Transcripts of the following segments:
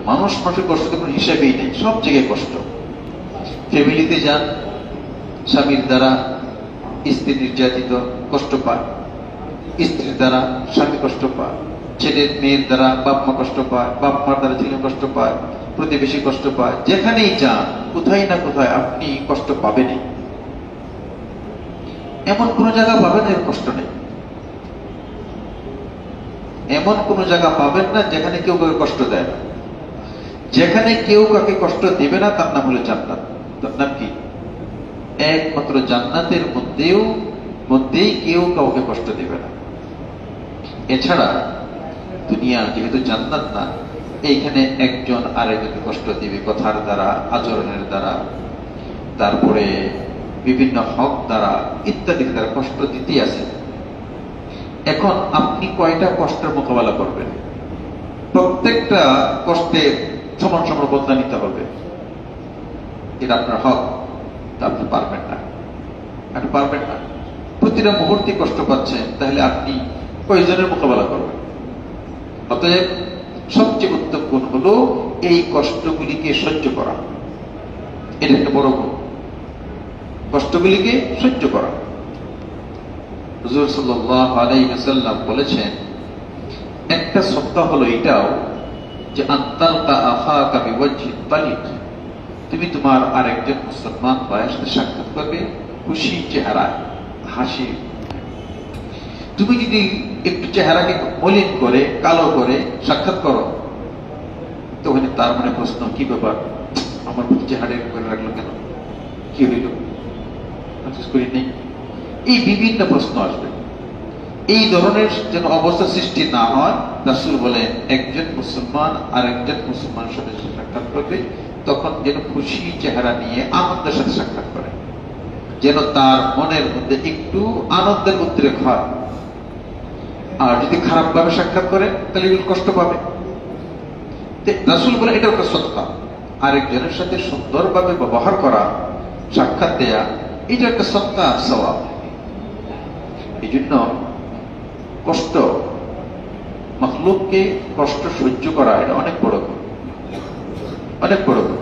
মানুষ মানুষের কষ্ট তো কোনো হিসাবেই নেই, সব জায়গায় কষ্ট। ফ্যামিলিতে যান, স্বামীর দ্বারা স্ত্রী নির্যাতিত, কষ্ট পায়। স্ত্রীর দ্বারা স্বামী কষ্ট পায়, ছেলের মেয়ের দ্বারা বাপ মা কষ্ট পায়, বাপ মার দ্বারা ছেলে কষ্ট পায়, প্রতিবেশী কষ্ট পায়। যেখানেই যান কোথায় না কোথায় আপনি কষ্ট পাবেনই। এমন কোন জায়গা পাবেন এর কষ্ট নেই। এমন কোন জায়গা পাবেন না যেখানে কেউ কাউকে কষ্ট দেয় না। যেখানে কেউ কাউকে কষ্ট দেবে না তার নাম হলো জান্নাত। তার নাম কি? একমাত্র জান্নাতের মধ্যেই কেউ কাউকে কষ্ট দেবে না। এছাড়া দুনিয়া যেহেতু জান্নাত না, এইখানে একজন আরেকজনকে কষ্ট দিবে কথার দ্বারা, আচরণের দ্বারা, তারপরে বিভিন্ন হক দ্বারা, ইত্যাদি দ্বারা কষ্ট দিতে আছে। এখন আপনি কয়টা কষ্টের মোকাবেলা করবেন? প্রত্যেকটা কষ্টে সমান সমান বদলা নিতে হবে, এটা আপনার হক। তা আপনি পারবেন না, আপনি পারবেন না। প্রতিটা মুহূর্তে কষ্ট পাচ্ছেন, তাহলে আপনি কয়জনের মোকাবেলা করবেন? অতএব সবচেয়ে উত্তম গুণ হলো এই কষ্টগুলিকে সহ্য করা। এটা একটা বড় গুণ, কষ্টগুলিকে সহ্য করা। হুজুর সাল্লাল্লাহু আলাইহি ওয়াসাল্লাম বলেছেন, একটা সত্য হলো এটাও যে আনতালকা আখাকা বিওয়াজহিন তালিক, তুমি তোমার আরেকজন মুসলমান ভাইয়ের সাথে সাক্ষাৎ করবে খুশি চেহারায়, হাসি। তুমি যদি একটু চেহারাকে মলিন করে, কালো করে সাক্ষাৎ করো, তো ওখানে তার মানে প্রশ্ন, কি ব্যাপার, আমার চেহারা করে রাখলো কেন, কি হইল, করি নেই, এই বিভিন্ন প্রশ্ন আসবে। এই ধরনের যেন অবস্থা সৃষ্টি না হয়, রাসূল বলেন একজন মুসলমান আর একজন মুসলমানের সাথে সাক্ষাৎ করবে তখন যেন খুশি চেহারা নিয়ে আনন্দের সাথে সাক্ষাৎ করে, যেন তার মনের মধ্যে একটু আনন্দের উদ্রেক হয়। আর যদি খারাপ ভাবে সাক্ষাৎ করে তাহলে কষ্ট পাবে। রাসূল বলে এটা একটা সদকা, আরেকজনের সাথে সুন্দরভাবে ব্যবহার করা, সাক্ষাৎ দেয়া, এটা একটা সদকা, সওয়াব। এই জন্য কষ্ট, মাখলুককে কষ্ট সহ্য করা, এটা অনেক বড় গুণ, অনেক বড় গুণ।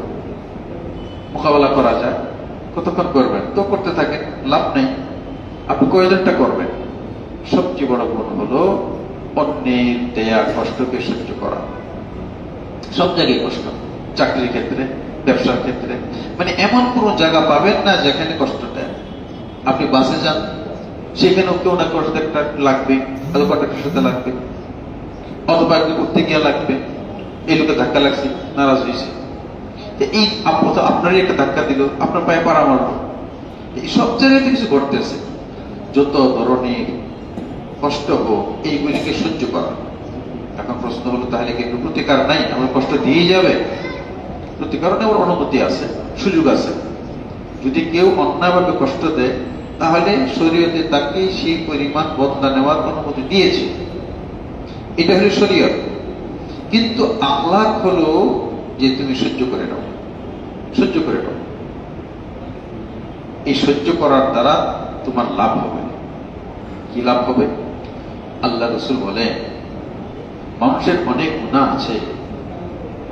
মোকাবেলা করা যায়। কতক্ষণ করবেন? তো করতে থাকেন, লাভ নেই। আপনি কয়জনটা করবেন? সবচেয়ে বড় গুণ হলো অন্যের দেয়া কষ্টকে সহ্য করা। সব জায়গায় কষ্ট, চাকরির ক্ষেত্রে, ব্যবসার ক্ষেত্রে, মানে এমন কোন জায়গা পাবেন না যেখানে কষ্ট দেয়। আপনি বাসে যান, সেখানেও কেউ না কষ্ট একটা লাগবে, কন্ট্রাক্টের সাথে লাগবে, অথবা উঠতে গিয়ে লাগবে, এই লোকে ধাক্কা লাগছে, নারাজ হয়েছে, এই আপনারই একটা ধাক্কা দিল, আপনার পায়ে পাড়া মারল। এই সব জায়গাতে কিছু ঘটতেছে। যত ধরনের কষ্ট হোক, এইগুলিকে সহ্য করা। এখন প্রশ্ন হলো, তাহলে কি একটু প্রতিকার নাই? আমার কষ্ট দিয়ে যাবে? প্রতিকার নেওয়ার অনুমতি আছে, সুযোগ আছে। যদি কেউ অন্যায়ভাবে কষ্ট দেয়, তাহলে শরীয়তে তাকে সেই পরিমাণ বদলা নেওয়ার অনুমতি দিয়েছে, এটা হলো শরীয়ত। কিন্তু আখলাক হলো যে তুমি সহ্য করে নাও, সহ্য করে নাও। এই সহ্য করার দ্বারা তোমার লাভ হবে। কি লাভ হবে? আল্লাহ রাসূল বলেন, মানুষের অনেক গুনাহ আছে,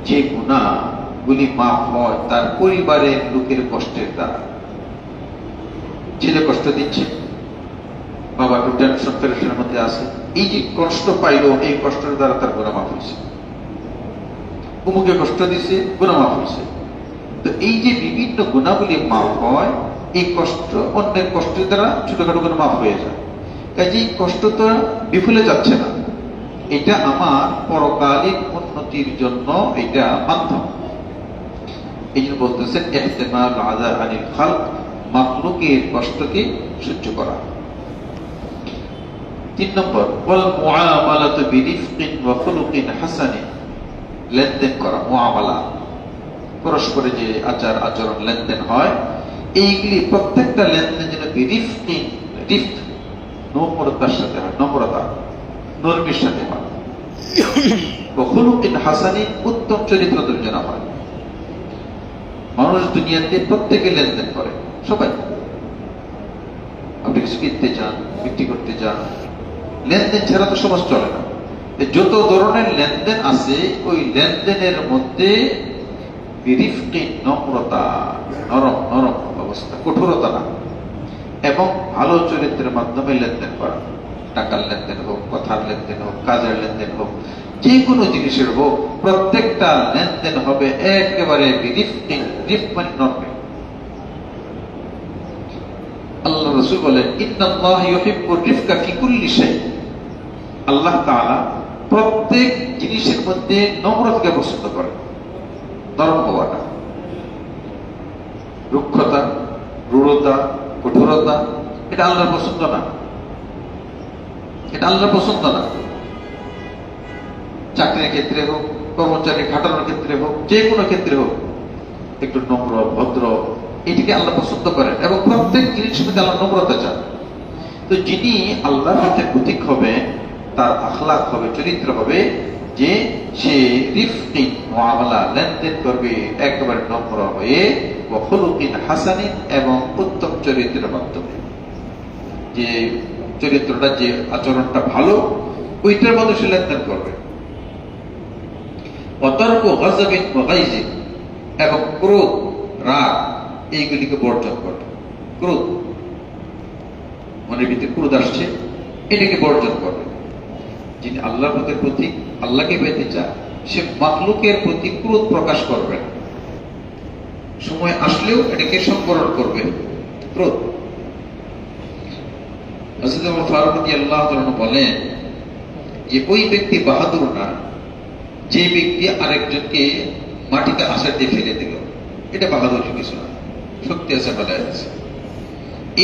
যে গুনাহগুলি মাফ হয় তার পরিবারের লোকের কষ্টের দ্বারা। ছেলে কষ্ট দিচ্ছে, বাবা একটু টেনশন প্রেশারের মধ্যে আছে, এই যে কষ্ট পাইল, এই কষ্টের দ্বারা তার গুনাহ মাফ হয়েছে। অমুকে কষ্ট দিছে, গুনাহ মাফ হয়েছে। তো এই যে বিভিন্ন গুনাহগুলি মাফ হয়, এই কষ্ট অন্যের কষ্টের দ্বারা ছোটখাটো গুনাহ মাফ হয়ে যায়। কাজেই কষ্ট তো বিফলে যাচ্ছে না, এটা আমার পরকালীন উন্নতির জন্য এটা মাধ্যম। এই জন্য বলতেছেন ইহতিমাল আযা আনিল খালক, মাখলুকের কষ্টকে সহ্য করা। 3 নম্বর, ওয়াল মুআমালাতু বিরিফকিন ওয়া খুলুকিন হাসানিন, লেনদেন করা, মুআমালা, পরস্পরে যে আচার আচরণ লেনদেন হয়, এইগুলি প্রত্যেকটা লেনদেন যেন বিরিফকিন, রিফক নম্রতার সাথে হয়, নম্রতা নরমের সাথে হয়, ওয়া খুলুকিন হাসানিন, উত্তম চরিত্রের জন্য হয়। মানুষ দুনিয়াতে প্রত্যেকে লেনদেন করে, সবাই। আপনি কিছু কিনতে চান, বিক্রি করতে চান, লেনদেন ছাড়া তো সমাজ চলে না। যত ধরনের লেনদেন আছে ওই লেনদেনের মধ্যে নম্রতা, নরম নরম অবস্থা, কঠোরতা না, এবং ভালো চরিত্রের মাধ্যমে লেনদেন করা। টাকার লেনদেন হোক, কথার লেনদেন হোক, কাজের লেনদেন হোক, যে কোনো জিনিসের হোক, প্রত্যেকটা লেনদেন হবে একেবারে মানে নরমে। আল্লাহ রাসূল বলেন, ইন্নাল্লাহ ইউহিব্বুর রিফকা ফি কুল্লি শাই। আল্লাহ তাআলা প্রত্যেক জিনিসের মধ্যে নম্রতাকে পছন্দ করেন, নরম হওয়াটা। রুক্ষতা, রূঢ়তা, কঠোরতা এটা আল্লাহর পছন্দ না, এটা আল্লাহর পছন্দ না। চাকরির ক্ষেত্রে হোক, কর্মচারী খাটানোর ক্ষেত্রে হোক, যে কোনো ক্ষেত্রে হোক, একটু নম্র ভদ্র, এটিকে আল্লাহ পছন্দ করেন, এবং প্রত্যেক জিনিসের মধ্যে আল্লাহ নম্রতা চান। তো যিনি আল্লাহর হাতে প্রতীক হবে, তার আখলাক হবে, চরিত্র হবে যে সে রিফকি মুআমালা, লেনদেন করবে একেবারে নম্র হয়ে, ওয়া খুলুকিন হাসানিন, এবং উত্তম চরিত্রের মাধ্যমে। যে চরিত্রটা, যে আচরণটা ভালো, ওইটার মধ্যে সে লেনদেন করবে। ওয়া তারকু গাযাবিন ওয়া গাইজিন, এবং ক্রোধ, রাগ, এইগুলিকে বর্জন করবে। ক্রোধ, মনের ভিতরে ক্রোধ আসছে, এটাকে বর্জন করবে। যিনি আল্লাহর প্রতি, আল্লাহকে পেতে চায়, সে মাখলুকের প্রতি ক্রোধ প্রকাশ করবে, সময় আসলেও এটাকে সংবরণ করবে, ক্রোধ। হযরত ওমর ফারুক রাদিয়াল্লাহু তাআলা বলেন যে ওই ব্যক্তি বাহাদুর না যে ব্যক্তি আরেকজনকে মাটিতে আছাড় দিয়ে ফেলে দিল, এটা বাহাদুরির কিছু না, শক্তি আছে, বেলায় আছে।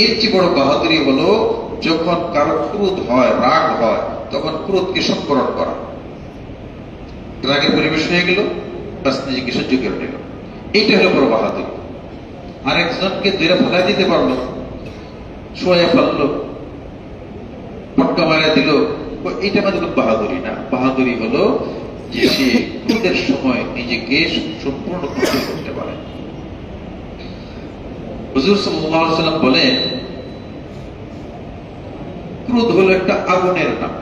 এর চেয়ে বড় বাহাদুরি হলো যখন কারো ক্রোধ হয়, রাগ হয়, তখন ক্রোধকে সংবরণ করা। রাগের পরিবেশ হয়ে গেল, বাস নিজেকে সহ্য করে নিল, এইটা হলো বড় বাহাদুরি। আরেকজনকে ধরে ফেলা দিতে পারলো, শোয়া ফেললো, পটকা মারা দিল, এইটা আমাদের কোনো বাহাদুরি না। বাহাদুরি হলো যে সে ক্রোধের সময় নিজেকে সম্পূর্ণ কন্ট্রোল করতে পারে। হুজুর সাল্লাল্লাহু আলাইহি ওয়াসাল্লাম বলেন, ক্রোধ হলো একটা আগুনের নাম।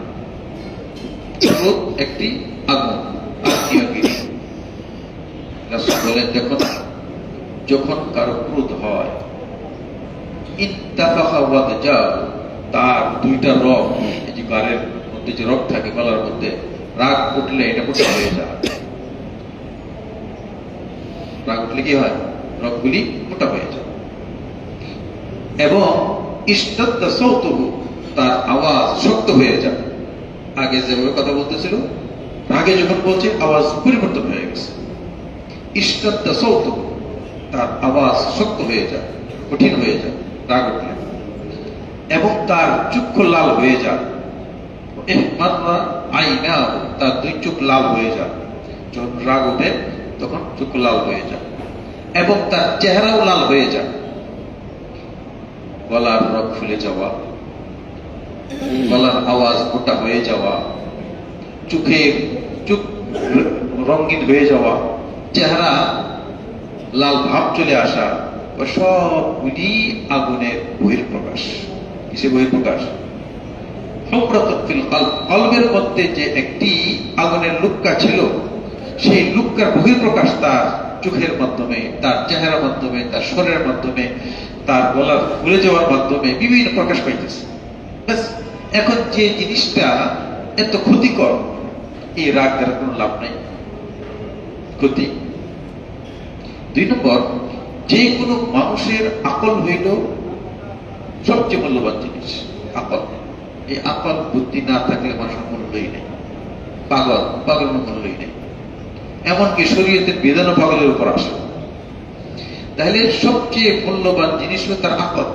ক্রোধ একটি আগুন, আগ্নেয়গিরি। রাসূল বলেন, যখন কারো ক্রোধ হয়, ইত্তাফাখা ওয়াদজাব, তার দুইটা রগ, এই যে গালের মধ্যে যে রগ থাকে, গলার মধ্যে, রাগ উঠলে এটা মোটা হয়ে যায়। রাগ উঠলে কি হয়? রগগুলি মোটা হয়ে যায়। এবং ইশতাদ্দা সাউতুহু, তার আওয়াজ শক্ত হয়ে যায়। আগে যেভাবে কথা বলতেছিল, রাগে যখন বলছে আওয়াজ পরিবর্তন হয়ে গেছে। ইশতাদ্দা সাউতুহু, তার আওয়াজ শক্ত হয়ে যায়, কঠিন হয়ে যায় রাগ উঠলে। এবং তার চক্ষু লাল হয়ে যায়। ইহমাররা আইনাহু, তার দুই চোখ লাল হয়ে যায়। যখন রাগ ওঠে তখন চক্ষু লাল হয়ে যায়, এবং তার চেহারাও লাল হয়ে যায়। গলার রগ ফুলে যাওয়া, গলার আওয়াজ মোটা হয়ে যাওয়া, চোখ রঙিন হয়ে যাওয়া, চেহারা লাল ভাব চলে আসা, সবগুলি আগুনের বহিঃপ্রকাশ। কিসে বহিঃপ্রকাশ? কলবের মধ্যে যে একটি আগুনের লুক্কা ছিল, সেই লুক্কার বহিঃপ্রকাশ তার চোখের মাধ্যমে, তার চেহারার মাধ্যমে, তার স্বরের মাধ্যমে, তার গলার ফুলে যাওয়ার মাধ্যমে বিভিন্ন প্রকাশ পাইতেছে। এখন যে জিনিসটা এত ক্ষতিকর, এই রাগ দ্বারা কোনো লাভ নাই, ক্ষতি। 2 নম্বর, যে কোনো মানুষের আকল হইল সবচেয়ে মূল্যবান জিনিস, আকল। এই আকল বুদ্ধি না থাকলে মানুষের মূল্যই নেই। পাগলের মূল্যই নেই। এমনকি শরীয়তের বিধানও পাগলের উপর আসে। তাহলে সবচেয়ে মূল্যবান জিনিস হলো তার আকল।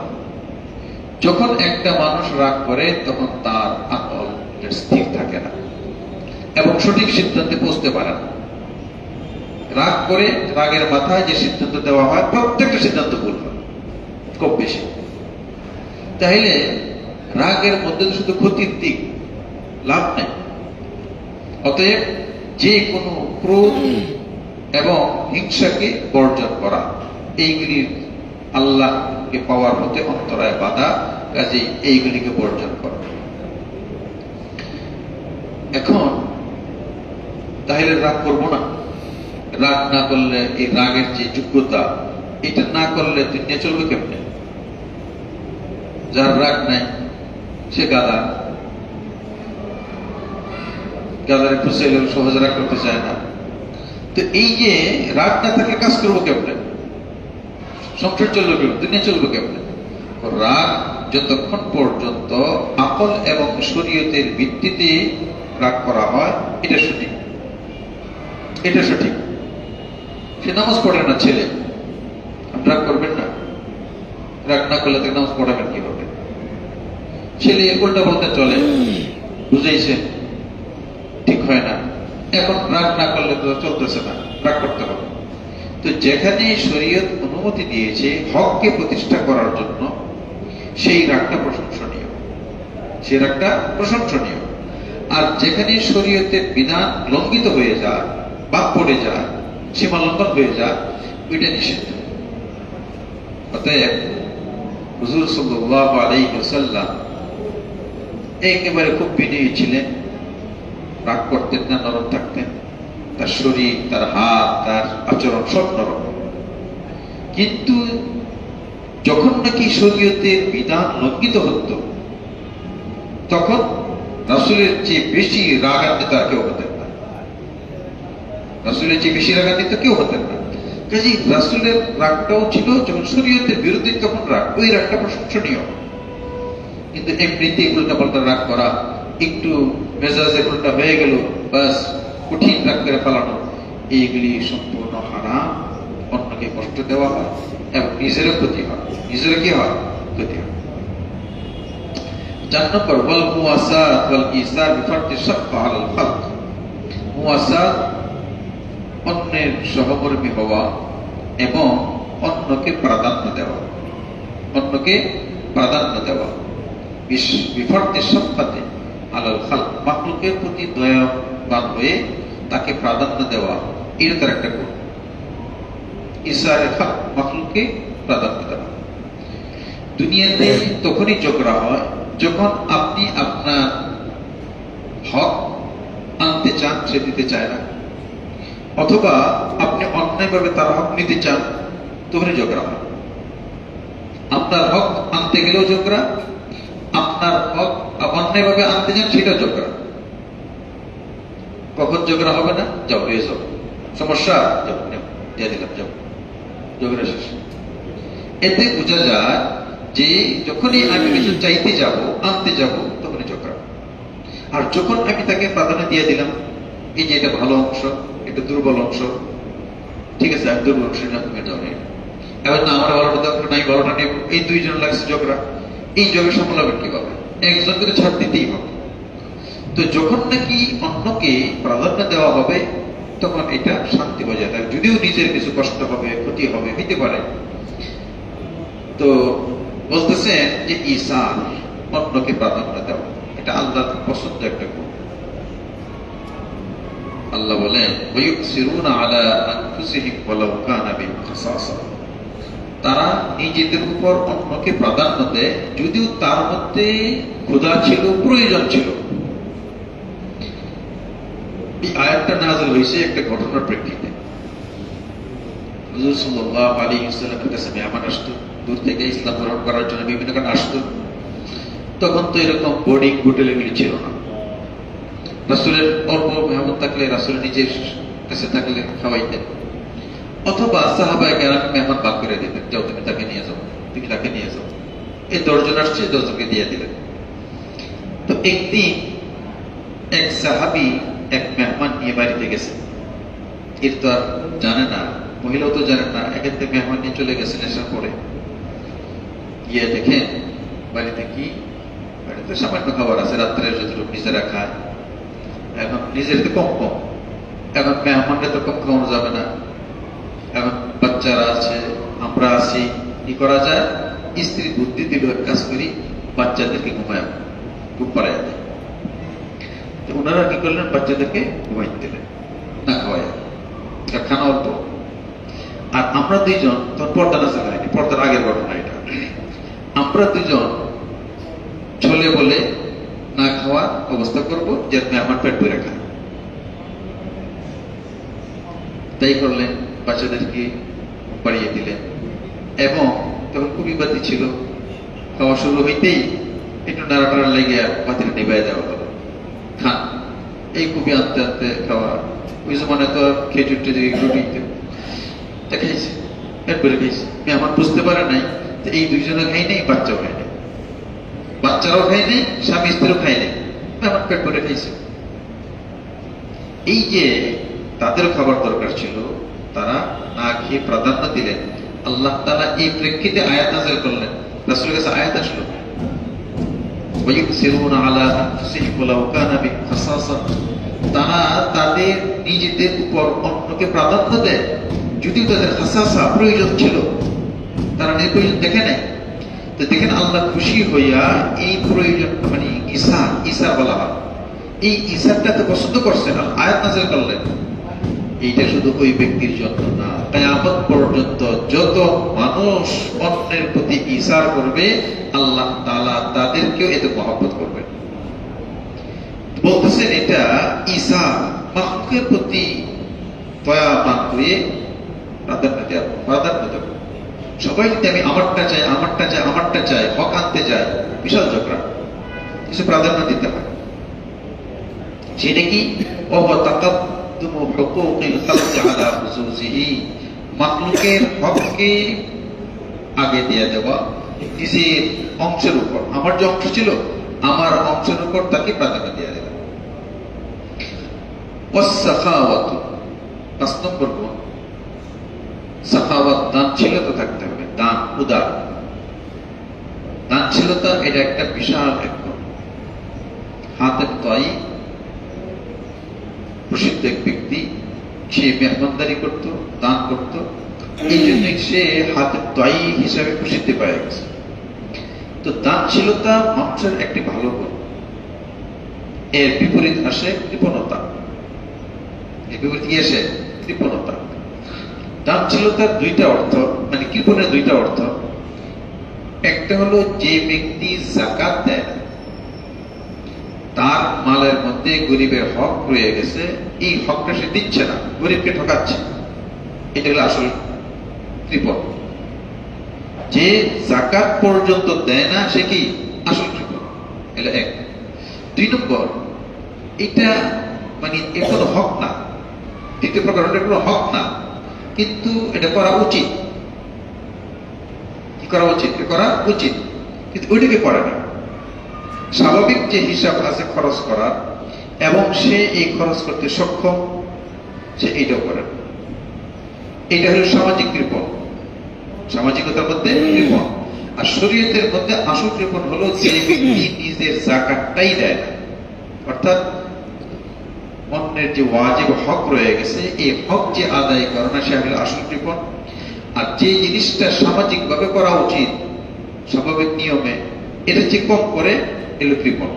যখন একটা মানুষ রাগ করে, তখন তার আকল স্থির থাকে না এবং সঠিক সিদ্ধান্তে পৌঁছতে পারে না। রাগ করে, রাগের মাথায় যে সিদ্ধান্ত দেওয়া হয়, প্রত্যেকটা সিদ্ধান্ত ভুল হয়, খুব বেশি। তাহলে রাগের মধ্যে শুধু ক্ষতির দিক, লাভ নেই। অতএব যে কোনো ক্রোধ এবং হিংসাকে বর্জন করা, এইগুলির আল্লাহকে পাওয়ার হতে অন্তরায় বাধা, কাজেই এইগুলিকে বর্জন করা। এখন তাহলে রাগ করবো না। রাগ না করলে এই রাগের যে যোগ্যতা, এটা না করলে দুনিয়া চলবে কেমনে? যার রাগ নাই সে গাদা, গাদারে ফুসাইলে সহজে রাগ করতে চায় না। তো এই যে রাগ না থাকলে কাজ করবো কেমনে? সংসার চলবে কেমন? দুনিয়া চলবে কেমনে? রাগ যতক্ষণ পর্যন্ত আকল এবং শরীয়তের ভিত্তিতে রাগ করা হয়, এটা সঠিক, এটা সঠিক। সে নামাজ পড়ে না ছেলে, আপনি রাগ করবেন না? রাগ না করলে তাকে নামাজ পড়াবেন কিভাবে? ছেলে উল্টা বলতে চলে, বুঝেছেন? ঠিক হয় না। এখন রাগ না করলে তো চলতেছে না, রাগ করতে হবে। তো যেখানে শরীয়ত অনুমতি দিয়েছে হককে প্রতিষ্ঠা করার জন্য, সেই রাগটা প্রশংসনীয়, সেই রাগটা প্রশংসনীয়। আর যেখানে শরীয়তের বিধান লঙ্ঘিত হয়ে যায়, বাদ পড়ে যায়, সীমা লঙ্ঘন হয়ে যায়, ওইটা নিষিদ্ধ। অতএব হুজুর সাল্লাল্লাহু আলাইহি ওয়াসাল্লাম একেবারে খুব বিনয়ী ছিলেন, রাগ করতেন না, নরম থাকতেন। তার শরীর, তার হাত, তার আচরণ সব নরম। কিন্তু যখন নাকি শরীয়তের বিধান লঙ্ঘিত হতো, তখন রাসূলের চেয়ে বেশি রাগান্বিত আর কেউ হতেন না। রাসূলের চেয়ে বেশি রাগান্বিত কেউ হতেন না। কাজেই রাসূলের রাগটাও ছিল যখন শরীয়তের বিরুদ্ধে, তখন রাগ, ওই রাগটা প্রশংসনীয়। কিন্তু এমনিতে উল্টা পাল্টা রাগ করা, একটু মেজাজে উল্টা হয়ে গেল, বাস কঠিন রাগ করে ফেলানো, এইগুলি সম্পূর্ণ হারাম। অন্যকে কষ্ট দেওয়া হয় এবং নিজেরও ক্ষতি হয়, নিজেরও কি হয়? ক্ষতি হয়। 4 নম্বর, ওয়াল মুওয়াসাত ওয়াল ইসার বিফারতি শাফা আলাল খালক। মুওয়াসাত, অন্যের সহকর্মী হওয়া এবং অন্যকে প্রাধান্য দেওয়া, অন্যকে প্রাধান্য দেওয়া। বিফারতি শাফাতে আলাল খালক, মাখলুকের প্রতি দয়াবান হয়ে তাকে প্রাধান্য দেওয়া, এটা তার একটা গুণ। ইসারে হক, মাখলুককে প্রাধান্য দেওয়া। দুনিয়াতে তখনই ঝগড়া হয় যখন আপনি আপনার হক আনতে চান, সে দিতে চায় না, অথবা আপনি অন্যায়ভাবে তার হক নিতে চান, তখনই ঝগড়া হয়। আপনার হক আনতে গেলেও ঝগড়া, আপনার হক অন্যায়ভাবে আনতে চান, সেটাও ঝগড়া। কখন ঝগড়া হবে না? যাও হয়ে যাও, সমস্যা, যাও দিয়ে দিলাম, যাও, ঝগড়া শেষ। এতে বোঝা যায় যে যখনই আমি কিছু চাইতে যাব, আনতে যাব, তখনই ঝগড়া। আর যখন আমি তাকে প্রাধান্য দিয়ে দিলাম, এই যে এটা ভালো অংশ, এটা দুর্বল অংশ, ঠিক আছে, আমি দুর্বল অংশ না, তুমি যাও নেই, এবার না আমার ভালোটা দরকার নাই, ভালোটা নেব, এই দুইজন লাগছে ঝগড়া। এই ঝগড়া সামলাবেন কিভাবে? একজনকে তো ছাড় দিতেই হবে। তো যখন নাকি অন্যকে প্রাধান্য দেওয়া হবে, তখন এটা শান্তি বজায় থাকে, যদিও নিজের কিছু কষ্ট হবে, ক্ষতি হবে, হইতে পারে। তো বলতেছেন যে ইসার, অন্যকে প্রাধান্য দেওয়া, এটা আল্লাহর পছন্দ একটা গুণ। আল্লাহ বলেন, ওয়ায়ুসিরুনা আলা আনফুসিহিম ওয়ালাউ কানা বিহিম খাসাসা, তারা নিজেদের উপর অন্যকে প্রাধান্য দেয়, যদিও তার মধ্যে ক্ষুধা ছিল, প্রয়োজন ছিল। এই আয়াতটা নাযিল হয়েছে একটা ঘটনার প্রেক্ষিতে। হুজুর সাল্লাল্লাহু আলাইহি ওয়াসাল্লামের কাছে মেহমান আসতো, দূর থেকে ইসলাম গ্রহণ করার জন্য বিভিন্ন কারণে আসতো। তখন তো এরকম বোর্ডিং হোটেল এগুলি ছিল না। রাসূলের অল্প মেহমান থাকলে রাসূল নিজের কাছে থাকলে খাওয়াইতেন, অথবা সাহাবায়ে কেরাম মেহমান ভাগ করে দিতেন, যাও তুমি তাকে নিয়ে যাও, তুমি তাকে নিয়ে যাও, এই 10 জন আসছে, 10 জনকে দিয়ে দিলেন। তো একদিন এক সাহাবী এক মেহমান নিয়ে বাড়িতে গেছে। এর তো আর জানে না, মহিলাও তো জানেন না, একের থেকে মেহমান নিয়ে চলে গেছেন। এসার পরে গিয়ে দেখেন বাড়িতে কি, বাড়িতে সামান্য খাবার আছে, রাত্রে যতটুকু নিজেরা খায়, এখন নিজের তো কম কম, এখন মেহমানরা তো কম খাওয়ানো যাবে না, এখন বাচ্চারা আছে, আমরা আছি, কি করা যায়? স্ত্রী বুদ্ধি দিল, এক কাজ করি, বাচ্চাদেরকে ঘুমায়, ঘুম পাড়ায় দেয়। তো ওনারা কি করলেন? বাচ্চাদেরকে ঘুমাইতে দিলেন, না খাওয়ায়, খানা অল্প। আর আমরা দুইজন, তোর পর্দা না চালাইনি, পর্দার আগের ঘটনা এটা, আমরা দুইজন ছলে বলে না খাওয়ার অবস্থা করবো, যে আমার পেট ভরে খায়। তাই করলেন, বাচ্চাদেরকে বাড়িয়ে দিলেন। এবং তখন খুবই বাতি ছিল, খাওয়া শুরু হইতেই একটু নাড়াটাড়া লেগে বাতিটা নিবাই দেওয়া হলো, খান। এই খুবই আনতে আনতে খাওয়া। ওই জমানে তো খেজুর টেজুর রুটি খাইছে, এরপরে খাইছে। আমার বুঝতে পারে নাই যে এই দুইজনে খাই নাই, বাচ্চাও খাই নাই, বাচ্চারাও খাই নাই, স্বামী স্ত্রীও খাই নাই, আমার পেট ভরে খাইছে। এই যে তাদের খাবার দরকার ছিল, তারা না খেয়ে প্রাধান্য দিলেন। আল্লাহ তাআলা এই প্রেক্ষিতে আয়াত নাযিল করলেন, রাসূলের কাছে আয়াত আসলো, ওয়ায়ুসিরুনা আলা আনফুসিহিম ওয়ালাউ কানা বিহিম খাসাসা। তারা তাদের নিজেদের উপর অন্যকে প্রাধান্য দেয়, যদিও তাদের খাসাসা প্রয়োজন ছিল, তারা প্রয়োজন দেখে নাই। তো দেখেন, আল্লাহ খুশি হইয়া এই প্রয়োজন, মানে ঈসা বলা হয়, এই ঈসাটাকে পছন্দ করছেন, আয়াত নাযিল করলেন। এইটা শুধু ওই ব্যক্তির জন্য না, কিয়ামত পর্যন্ত যত মানুষ অন্যের প্রতি ঈসার করবে, আল্লাহ তাআলা তাদেরকেও এতে মহব্বত করবেন। বলতেছেন এটা ঈসা মাখলুকের প্রতি দয়াবান হয়ে প্রাধান্য দেব। সবাই যদি আমি আমারটা চাই, আমারটা চাই, আমারটা চাই, হক আনতে চাই, বিশাল ঝগড়া। কিছু প্রাধান্য দিতে হয়, সেটা কি মাখলুকের হককে আগে দিয়ে দেওয়া নিজের অংশের উপর। আমার যে অংশ ছিল, আমার অংশের উপর তাকে প্রাধান্য দিয়ে দেওয়া। 5 নম্বর গুণ, সাখাওয়াত, দানশীলতা থাকতে হবে। দান, উদার দানশীলতা, এটা একটা বিশাল এক গুণ। হাতেম তাই প্রসিদ্ধ এক ব্যক্তি, সে মেহমানদারি করত, দান করত, এই জন্য সে হাতেম তাই হিসাবে প্রসিদ্ধি পায় গেছে। তো দানশীলতা মানুষের একটি ভালো গুণ। এর বিপরীত আসে কৃপণতা। এর বিপরীত কি আসে? কৃপণতা। দানশীলতার দুইটা অর্থ, মানে কৃপণের দুইটা অর্থ। একটা হলো যে ব্যক্তি যাকাত দেয় না, তার মালের মধ্যে গরিবের হক রয়ে গেছে, এই হকটা সে দিচ্ছে না, গরিবকে ঠকাচ্ছে, এটা হলো আসল কৃপণ। যে যাকাত পর্যন্ত দেয় না, সে কি আসল কৃপণ। এটা এক। 2 নম্বর, এটা মানে এর কোনো হক না। দ্বিতীয় প্রকার, এটা কোনো হক না, কিন্তু এটা করা উচিত। কি করা উচিত? করা উচিত, কিন্তু ওইটাকে করে না। স্বাভাবিক যে হিসাব আছে খরচ করার, এবং সে এই খরচ করতে সক্ষম, সে এইটাও করে না। এটা হলো সামাজিক কৃপণ, সামাজিকতার মধ্যে কৃপণ। আর শরীয়তের মধ্যে আসল কৃপণ হলো যে ব্যক্তি নিজের যাকাতটাই দেয় না, অর্থাৎ অন্যের যে ওয়াজিব হক রয়ে গেছে, এই হক যে আদায় করে না, সে হলো আসল কৃপণ। আর যে জিনিসটা সামাজিক ভাবে করা উচিত, স্বাভাবিক নিয়মে, এটা যে কম করে, এলো কৃপণ।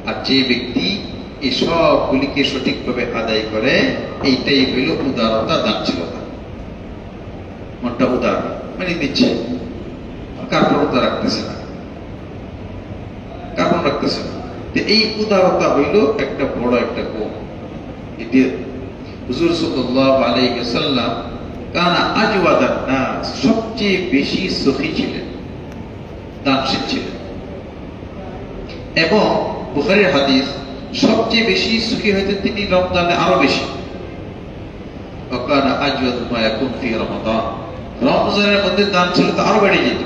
আর যে ব্যক্তি এই সবগুলিকে সঠিকভাবে আদায় করে, এইটাই হইল উদারতা, দানশীলতা। মনটা উদার, মানে দিচ্ছে, কার্পণতা রাখতেছে না, কার্পণ রাখতেছে না। এই উদারতা হইল একটা বড় একটা গুণ। হুজুর সাল্লাল্লাহু আলাইহি ওয়াসাল্লাম কানা আজওয়াদান নাস, সবচেয়ে বেশি সখী ছিলেন, দানশীল ছিলেন। এবং বুখারীর হাদিস, সবচেয়ে বেশি সুখী হইতেন তিনি রমজানে, আরো বেশি। ওয়াকানা আজওয়াদু মা ইয়াকুন ফি রমাদান, রমজানের মধ্যে দানশীলতা আরো বেড়ে যেত।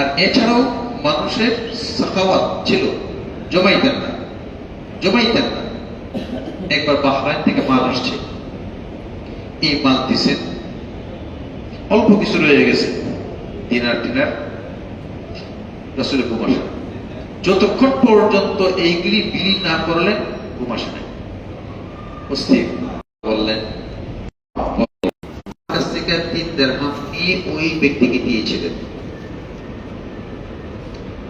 আর এছাড়াও মানুষের সাখাওয়াত ছিল, জমাইতেন না। একবার বাহরাইন থেকে মাল আসছে, এই মাল দিছেন, অল্প কিছু রয়ে গেছে, দিনার রাসূলের ঘুম আসে না। যতক্ষণ পর্যন্ত এইগুলি বিলি না করলেন, ঘুম আসে না। বললেন, কাছ থেকে 3 দিরহাম নিয়ে ওই ব্যক্তিকে দিয়েছিলেন।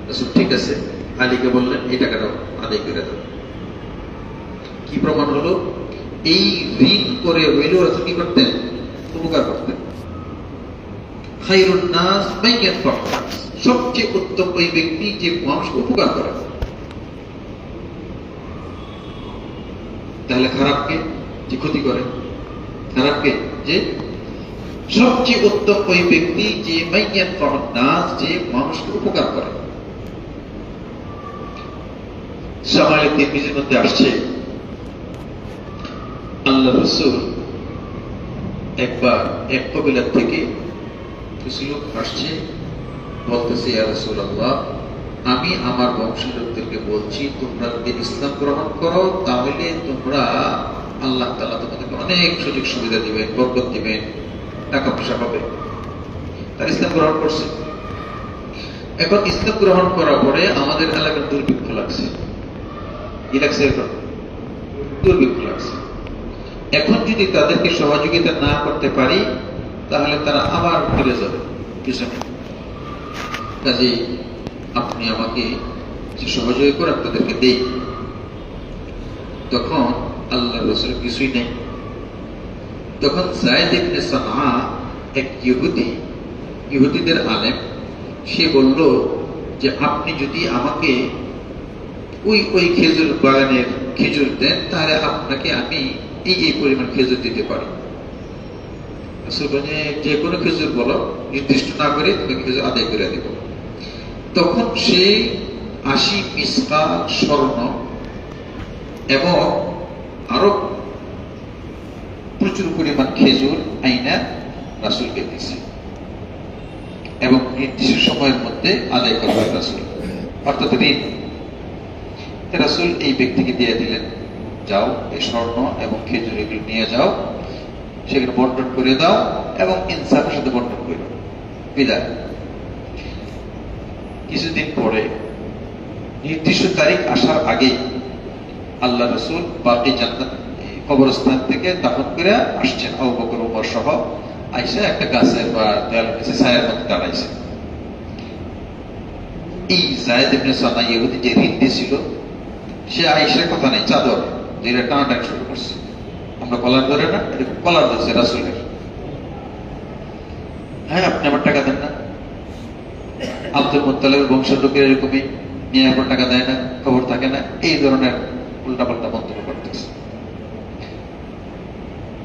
রাসূল ঠিক আছে, আলীকে বললেন এই টাকাটা আদায় করে দাও। কি প্রমাণ হলো? এই ঋণ করে হইলেও রাসূল কি করতেন? উপকার করতেন। খায়রুন নাস মান ইয়ানফা'ু নাস, সবচেয়ে উত্তম ওই ব্যক্তি যে মানুষকে উপকার করে। তাহলে খারাপকে যে ক্ষতি করে, খারাপ কে? যে সবচেয়ে উত্তম ওই ব্যক্তি যে মাইয়ান নাস, যে মানুষকে উপকার করে। সামাইল তিরমিজির মধ্যে আসছে, আল্লাহ রাসূল একবার এক কবিলার থেকে কিছু লোক আসছে, বলতেছে, ইয়া রাসূলুল্লাহ, আমি আমার বংশধরদেরকে বলছি, তোমরা যদি ইসলাম গ্রহণ করো তাহলে তোমরা আল্লাহ তাআলা তোমাদেরকে অনেক সুযোগ সুবিধা দিবেন, বরকত দিবেন, টাকা পয়সা পাবে। তারা ইসলাম গ্রহণ করছে। এখন ইসলাম গ্রহণ করার পরে আমাদের এলাকার দুর্ভিক্ষ লাগছে। কি লাগছে? এখন দুর্ভিক্ষ লাগছে। এখন যদি তাদেরকে সহযোগিতা না করতে পারি তাহলে তারা আবার ফিরে যাবে পিছনে। কাজেই আপনি আমাকে সহযোগিতা করে আপনাদেরকে দেই। তখন আল্লাহ রাসূল কিছুই নেই। তখন যায়েদ ইবনে সানআ, এক ইহুদিদের আলেম, সে বলল যে আপনি যদি আমাকে ওই খেজুর বাগানের খেজুর দেন তাহলে আপনাকে আমি এই পরিমাণ খেজুর দিতে পারি। যে কোনো খেজুর বলো, নির্দিষ্ট না করে তোমাকে খেজুর আদায় করে দেব। তখন সে 80 মিসকা স্বর্ণ এবং আরো প্রচুর পরিমাণ খেজুর আইনা রাসূলকে দিয়েছে এবং নির্দিষ্ট সময়ের মধ্যে আদায় করবেন রাসূল, অর্থাৎ ঋণ। রাসূল এই ব্যক্তিকে দিয়ে দিলেন, যাও এই স্বর্ণ এবং খেজুর এগুলো নিয়ে যাও, সেগুলো বন্টন করে দাও এবং ইনসাফের সাথে বন্টন করে দাও, বিদায়। কিছুদিন পরে নির্দিষ্ট তারিখ আসার আগে আল্লাহ রাসূল বাকি জান্নাত কবরস্থান থেকে দাফন করে আসছেন, আবু বকর ওমর সহ। আয়েশা একটা গাছের বা দেয়ালের নিচে ছায়ার মধ্যে দাঁড়াইছে। এই যায়েদ ইবনে সানআ ইহুদি যে ঋণ দিয়েছিল, সে আয়েশার কথা নেই, চাদর যেটা টানাটানি শুরু করছে। আমরা কলার ধরে না, কলার ধরছে রাসূলের। হ্যাঁ, আপনি আমার টাকা দেন না। আব্দুল মুত্তালিবের বংশের লোকের এরকমই, নিয়ে এখন টাকা দেয় না, খবর থাকে না, এই ধরনের উল্টাপাল্টা মন্তব্য করতেছে।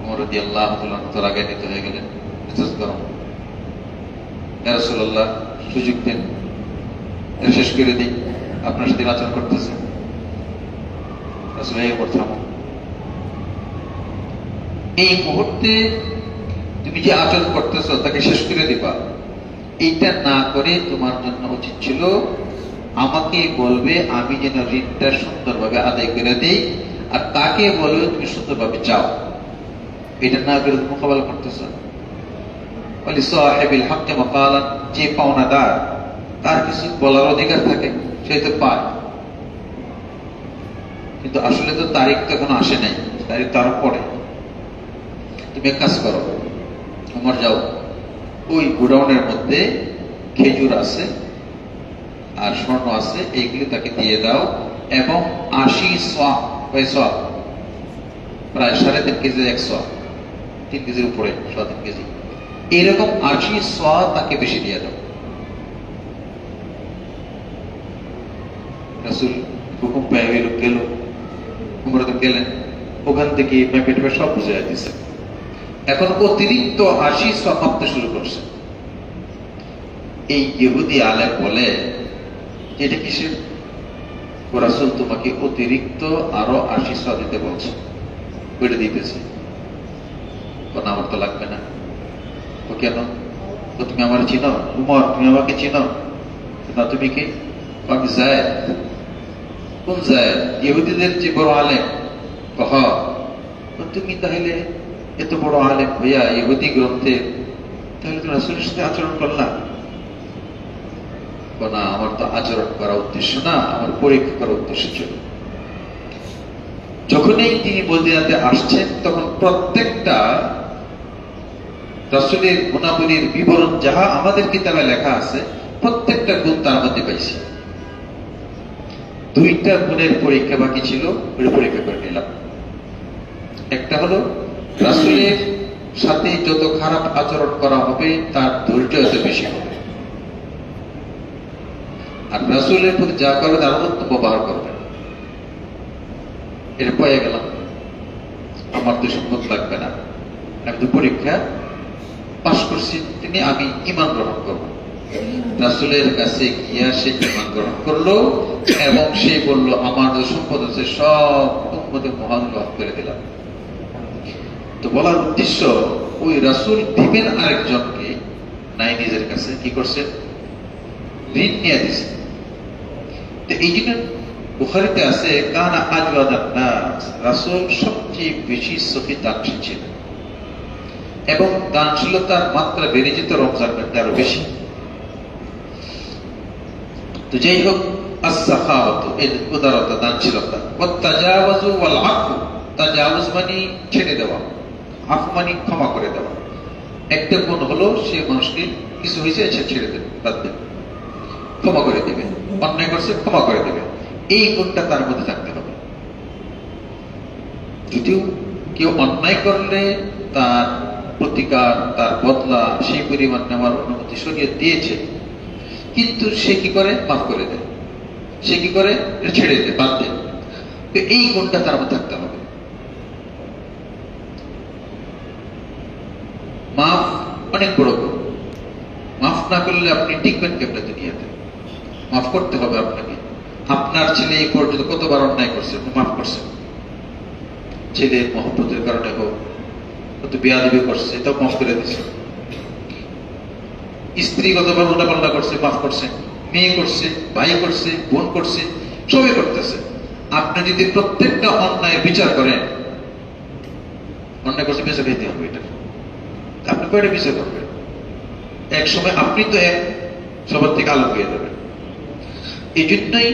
ওমর রাদিয়াল্লাহু তাআলা তো রাগান্বিত হয়ে গেলেন, মেজাজ গরম। ইয়া রাসূলুল্লাহ, সুযোগ দেন, শেষ করে দিই, আপনার সাথে আচরণ করতেছে। রাসূল এই ওপর থামো, এই মুহূর্তে তুমি যে আচরণ করতেছ তাকে শেষ করে দিবা, এইটা না করে তোমার জন্য উচিত ছিল আমাকে বলবে, আমি যেন ঋণটা সুন্দরভাবে আদায় করে দিই, আর তাকে বলবে তুমি সুন্দরভাবে চাও। এটা না করে তুমি মোকাবেলা করতেছ। যে পাওনাদার, তার কিছু বলার অধিকার থাকে, সে তো পায়, কিন্তু আসলে তো তারিখ তো এখনো আসে নাই, তারিখ তার পরে। তুমি এক কাজ করো, তোমার যাও, ওই গোডাউনের মধ্যে খেজুর আছে আর স্বর্ণ আছে, এইগুলি তাকে দিয়ে দাও এবং 80 সোয়া, প্রায় 3.5 কেজি, 100, 3 কেজির উপরে, 3.5 কেজি, এরকম 80 সোয়া তাকে বেশি দিয়ে দাও। রাসূল হুকুম পেয়ে গেল, উমর তো গেলেন, ওখান থেকে পেটে সব বুঝে দিচ্ছে। এখন অতিরিক্ত 80 সোয়া মাপতে শুরু করছে। এই ইহুদি আলেম বলে, এটা কিসের? রাসূল তোমাকে অতিরিক্ত আরো 80 সোয়া দিতে বলছে, ওইটা দিতেছে। আমার তো লাগবে না। ও কেন? তুমি আমার চিনো? উমর, তুমি আমাকে চিনো না? তুমি কি? আমি যায়েদ। কোন যায়েদ? ইহুদিদের যে বড় আলেম। তুমি তাহলে এত বড় আলেম হইয়া ইহুদি গ্রন্থে, তাহলে তুমি রাসূলের সাথে আচরণ করলা? না, আমার তো আচরণ করার উদ্দেশ্য না, আমার পরীক্ষা করার উদ্দেশ্য ছিল। যখনই তিনি মদিনাতে আসছেন, তখন প্রত্যেকটা রাসূলের গুণাবলীর বিবরণ যাহা আমাদের কিতাবে লেখা আছে, প্রত্যেকটা গুণ তার মধ্যে পাইছি। 2টা গুণের পরীক্ষা বাকি ছিল, ওই পরীক্ষা করে নিলাম। একটা হলো, রাসূলের সাথে যত খারাপ আচরণ করা হবে তার ধৈর্য এত বেশি হবে, আর রাসূলের প্রতি যা করবে তার উত্তম ব্যবহার করবে। এটা পেয়ে গেলাম, আমার তো সম্পদ লাগবে না। আমি তো পরীক্ষা পাশ করছি, তিনি আমি ঈমান গ্রহণ করব। রাসূলের কাছে গিয়া সে ঈমান গ্রহণ করলো এবং সে বলল, আমার যে সম্পদ আছে সব উম্মতে মুহাম্মদ ভাগ করে দিলাম। তো বলার উদ্দেশ্য, ওই রাসূল দিবেন আরেকজনকে, নাই নিজের কাছে কি করছেন, ঋণ নিয়ে দিছে। তো এই জন্য বুখারীতে আছে, কানা আজওয়াদান নাস, রাসূল সবচেয়ে বেশি সফি দানশীল ছিলেন এবং দানশীলতার মাত্রা বেড়ে যেত রমজান মাসে আরো বেশি। তো যাই হোক, আস-সাখাওয়াতু, এর উদারতা, দানশীলতা, ওয়াত তাজাওয়াজু ওয়াল আফু, তাজাওয়াজ মানে ছেড়ে দেওয়া, আফু মানে ক্ষমা করে দেওয়া। একটা গুণ হলো, সে মানুষকে কিছু হয়েছে সে ছেড়ে দেবে, বাদ দেবে, ক্ষমা করে দেবে, অন্যায় করছে ক্ষমা করে দেবে, এই গুণটা তার মধ্যে থাকতে হবে। যদিও কেউ অন্যায় করলে তার প্রতিকার, তার বদলা সেই পরিমাণ নেওয়ার অনুমতি শরীয়ত দিয়েছে, কিন্তু সে কি করে, মাফ করে দেয়, সে কি করে, ছেড়ে দেয়, বাদ দেয়। তো এই গুণটা তার মধ্যে থাকতে হবে। মাফ অনেক বড় গুণ। মাফ না করলে আপনি টিকবেন কেমনে দুনিয়াতে? মাফ করতে হবে আপনাকে। আপনার ছেলে এই পর্যন্ত কতবার অন্যায় করছে, মাফ করছে, ছেলে মহব্বতের কারণে হোক, কত বেয়াদবি করছে, তাও মাফ করে দিচ্ছে। স্ত্রী কতবার উল্টাপাল্টা করছে, মাফ করছে। মেয়ে করছে, ভাই করছে, বোন করছে, সবই করতেছে। আপনি যদি প্রত্যেকটা অন্যায়ের বিচার করেন, অন্যায় করছে বেঁচে খাইতে হবে, এটা আপনি কয়টা বিচার করবেন? এক সময় আপনি তো এক সবার থেকে আলোক হয়ে যাবেন। এই জন্যই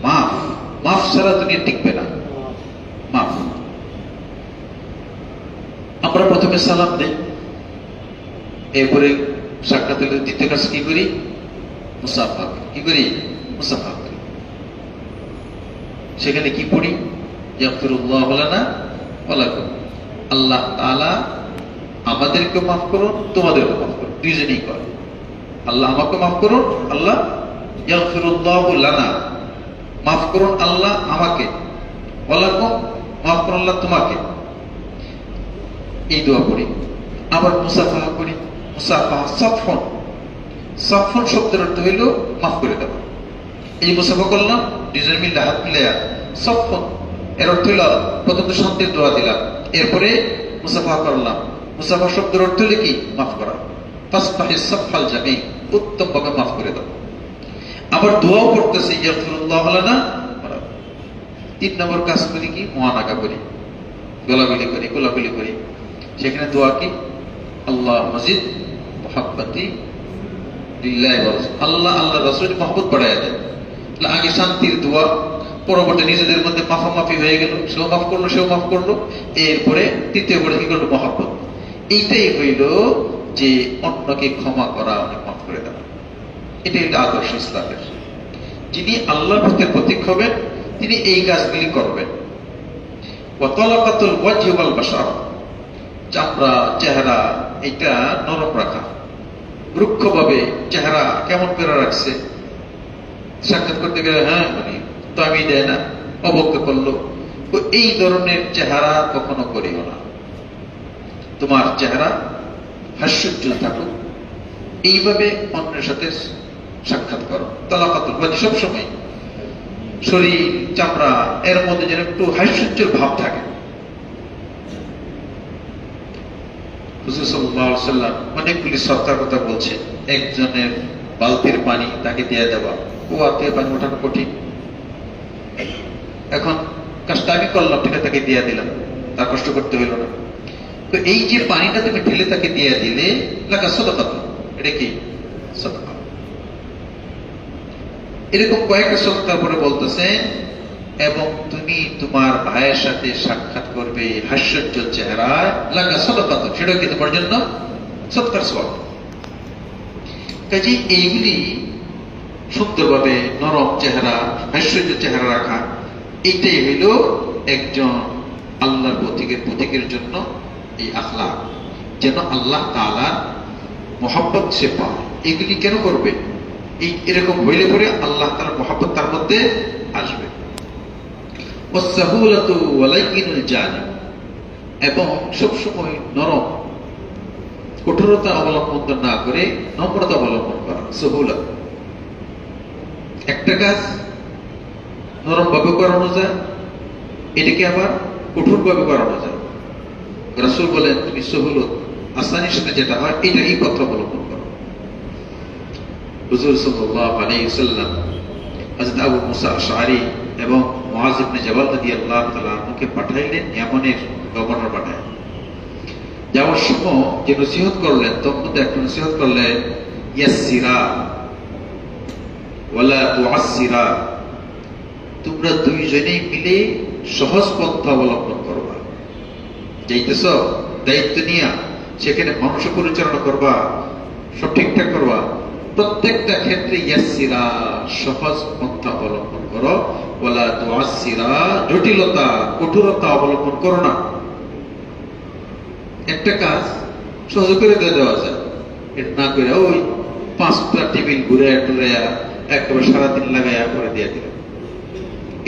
মাফ, মাফ ছাড়া দুনিয়া টিকবে না। মাফ। আমরা প্রথমে সালাম দেই, এরপরে সাক্ষাতের দ্বিতীয় কাজ কি করি, মুসাফা করি। কি করি? মুসাফা করি। সেখানে কি পড়ি? ইয়াগফিরুল্লাহু লানা ওয়া লাকুম, আল্লাহ তাআলা আমাদেরকে মাফ করুন, তোমাদেরকে মাফ করুন, দুইজনেই করে। আল্লাহ আমাকে মাফ করুন, আল্লাহ ইয়াগফিরুল্লাহু লানা, মাফ করুন আল্লাহ আমাকে, ওয়া লাকুম, মাফ করুন আল্লাহ তোমাকে। এই দোয়া পড়ি। আবার মুসাফাহা করি। মুসাফাহা সাফন, সাফন শব্দের অর্থ হইল মাফ করে দেওয়া। এই মুসাফা করলাম, দুইজন মিলে হাত মিলাইয়া সাফন, এর অর্থ হইল প্রথম শান্তির দোয়া দিলাম, এরপরে মুসাফা করলাম। মুসাফা শব্দের অর্থ হইল কি? মাফ করা। ফাসফাহিস সাফহাল জামি, উত্তম ভাবে মাফ করে দাও। আবার দোয়াও করতেছে, ইয়াগফিরুল্লাহু লানা। 3 নম্বর কাজ করি কি? মুআনাকা করি, গলাগলি করি, কোলাকুলি করি। সেখানে দোয়া কি? আল্লাহ মজিদ মুহাব্বতি লিল্লাহি ওয়া রাসূল, আল্লাহ আল্লাহ রাসূলের মহব্বত বাড়ায়া দেয়। আগে শান্তির দোয়া, পরবর্তী নিজেদের মধ্যে মাফামাফি হয়ে গেল, সেও মাফ করলো, সেও মাফ করলো, এরপরে তৃতীয় করে কি করলো? মহব্বত। এইটাই হইল যে অন্যকে ক্ষমা করা, অনেক মাফ করে দেওয়া। এটাই হইল আদর্শ ইসলামের। যিনি আল্লাহর পথের প্রতীক হবেন, তিনি এই কাজগুলি করবেন। ওয়া তালাকাতুল ওয়াজহি ওয়াল বাশার, চামড়া, চেহারা এটা নরম রাখা। রুক্ষভাবে চেহারা কেমন করে রাখছে, সাক্ষাৎ করতে গেলে হ্যাঁ মানে তো আমি দেয় না, অবজ্ঞা করলো, তো এই ধরনের চেহারা কখনো করিও না। তোমার চেহারা হাস্যোজ্জ্বল থাকুক, এইভাবে অন্যের সাথে সাক্ষাৎ করো। তালাকাতুল ওয়াজহি, সবসময় শরীর, চামড়া এর মধ্যে যেন একটু হাস্যোজ্জ্বল ভাব থাকে। হুজুর সাল্লাল্লাহু আলাইহি ওয়াসাল্লাম অনেকগুলি সত্তার কথা বলছেন। একজনের বালতির পানি তাকে দিয়ে দেওয়া, কুয়াতে পানি ওঠানো কঠিন। এখন কাজটা আমি করলাম, ঠিক আছে, তাকে দিয়ে দিলাম, তার কষ্ট করতে হইল না। তো এই যে পানিটা তুমি ঢেলে তাকে দিয়ে দিলে, লাগা সাদাকা, এটা কি? সাদাকা। এরকম কয়েকটা সত্তার পরে বলতেছে, এবং তুমি তোমার ভাইয়ের সাথে সাক্ষাৎ করবে হাস্যোজ্জ্বল চেহারায়, লাগা সাদাকা, সেটা কি তোমার জন্য সৎকার সওয়াব। কাজে এইগুলি সুন্দরভাবে নরম চেহারা, হাস্যোজ্জ্বল চেহারা রাখা, এইটাই হইল একজন আল্লাহর প্রতীকের জন্য এই আখলাক, যেন আল্লাহ তাআলার মহব্বত সে পায়। এগুলি কেন করবে? এই এরকম হইলে পরে আল্লাহ তাআলার মহব্বত তার মধ্যে আসবে। ওয়াসসাহুলাতু ওয়ালাইকিনুল জানি, এবং সবসময় নরম, কঠোরতা অবলম্বন না করে নম্রতা অবলম্বন করা, সহুলা। একটা কাজ নরম ভাবে করানো যায়, এটাকে আবার কঠোর ভাবে করানো যায়। রাসূল বলেন তুমি সহুলত, আসানির সাথে যেটা হয় এটা এই পথ অবলম্বন করো। হুজুর সাল্লাল্লাহু আলাইহি ওয়াসাল্লাম হযরত আবু মুসা আশআরী এবং মুআয ইবনে জাবাল রাদিয়াল্লাহু তাআলা আনহুকে পাঠাইলেন, ইয়ামানের গভর্নর পাঠায়। যাওয়ার সময় যে নসিহত করলেন, তখন একটা নসিহত করলেন, ইয়াসসিরা ওয়ালা তুআসসিরা, তোমরা দুইজনেই মিলে সহজ পন্থা অবলম্বন করবা। যাইতেছ দায়িত্ব নিয়া, সেখানে মানুষ পরিচালনা করবা, সব ঠিকঠাক করবা, প্রত্যেকটা ক্ষেত্রে ইয়াসসিরা সহজ পন্থা অবলম্বন করো, ওয়ালা তুআসসিরা জটিলতা কঠোরতা অবলম্বন করো না। একটা কাজ সহজ করে দেওয়া যায়, এটা না করে ওই 5টা টেবিল ঘুরে টুরে একেবারে সারাদিন লাগাইয়া করে দিয়ে দিল।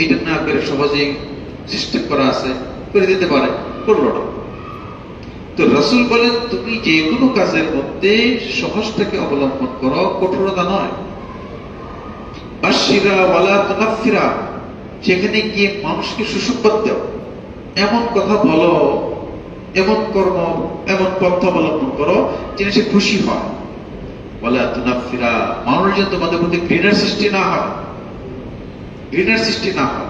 এটা না করে সহজেই সিস্টেম করা আছে, করে দিতে পারে, করলো না। তো রাসূল বলেন তুমি যে কোনো কাজের মধ্যে সহজটাকে অবলম্বন করো, কঠোরতা নয়। বাশশিরা ওয়ালা তুনাফিরা, সেখানে গিয়ে মানুষকে সুসংবাদ দাও, এমন কথা বলো, এমন কর্ম, এমন পথ অবলম্বন করো যেন সে খুশি হয়। ওয়ালা তুনাফিরা, মানুষ যেন তোমাদের প্রতি ঘৃণার সৃষ্টি না হয়, ঘৃণার সৃষ্টি না হয়।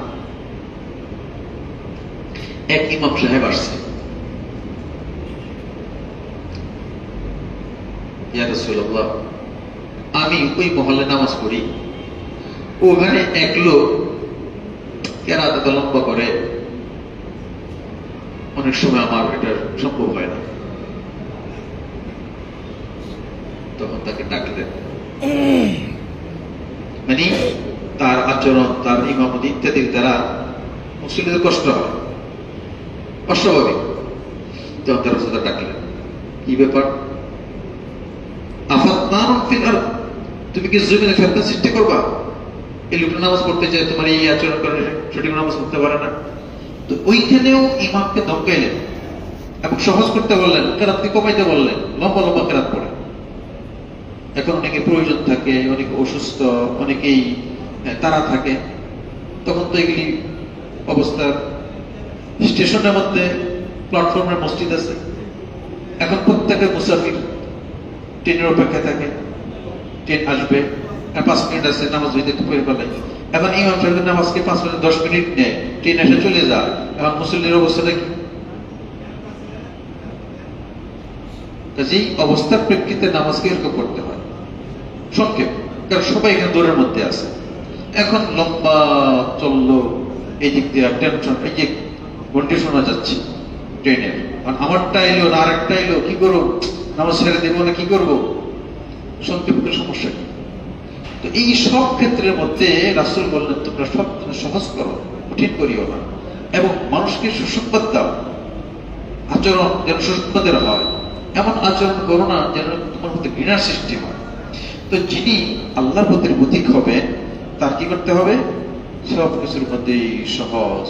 এক ইমাম সাহেব আসছে, ইয়া রাসূলুল্লাহ, আমি ওই মহল্লে নামাজ পড়ি, ওখানে এক লোক কেরাত লম্বা করে, অনেক সময় আমার এটা সম্ভব হয় না। তখন তাকে ডাকলেন, মানে তার আচরণ, তার ইমামতি ইত্যাদির দ্বারা মুসলিমদের কষ্ট হয়, অস্বাভাবিক। তখন তার সাথে ডাকলেন, কি ব্যাপার? আফাতনারুন ফিল আরদ, তুমি কি জমিনে ফিতনা সৃষ্টি করবা? এই লোকটা নামাজ পড়তে চায়, তোমার এই আচরণ করে সঠিক নামাজ পড়তে পারে না। তো ওইখানেও ইমামকে ধমকাইলেন এবং সহজ করতে বললেন, কেরাতকে কমাইতে বললেন, লম্বা লম্বা কেরাত পড়ে। এখন অনেকে প্রয়োজন থাকে, অনেকে অসুস্থ, অনেকেই তারা থাকে, তখন তো এগুলি অবস্থা। স্টেশনের মধ্যে প্ল্যাটফর্মের মসজিদ আছে, এখন প্রত্যেকের মুসাফির ট্রেনের অপেক্ষা থাকে, ট্রেন আসবে, 5 মিনিট আছে, নামাজ হইতে করে ফেলে। এখন ইমাম সাহেবের নামাজকে 5 মিনিট 10 মিনিট নেয়, ট্রেন এসে চলে যায়। এখন মুসল্লির অবস্থাটা কি? কাজেই অবস্থার প্রেক্ষিতে নামাজকে এরকম করতে হয় সংক্ষেপ, কারণ সবাই এখানে দৌড়ের মধ্যে আছে। এখন লম্বা চললো, এই দিক দিয়ে টেনশন, এই যে ঘন্টি শোনা যাচ্ছে ট্রেনের, আমারটা এলো না আরেকটা এলো, কি করবো, নামাজ ছেড়ে দেবো না কি করবো, সংক্ষেপ সমস্যা কি? তো এই সব ক্ষেত্রের মধ্যে রাসূল বললেন তোমরা সব সহজ করো, কঠিন করিও না, এবং মানুষকে সুসংবাদ দাও, আচরণ যেন সুসংবাদের হয়, এমন আচরণ করো না যেন তোমার মধ্যে ঘৃণার সৃষ্টি হয়। তো যিনি আল্লাহর প্রতি প্রতীক হবে, তার কি করতে হবে? সব কিছুর মধ্যে সহজ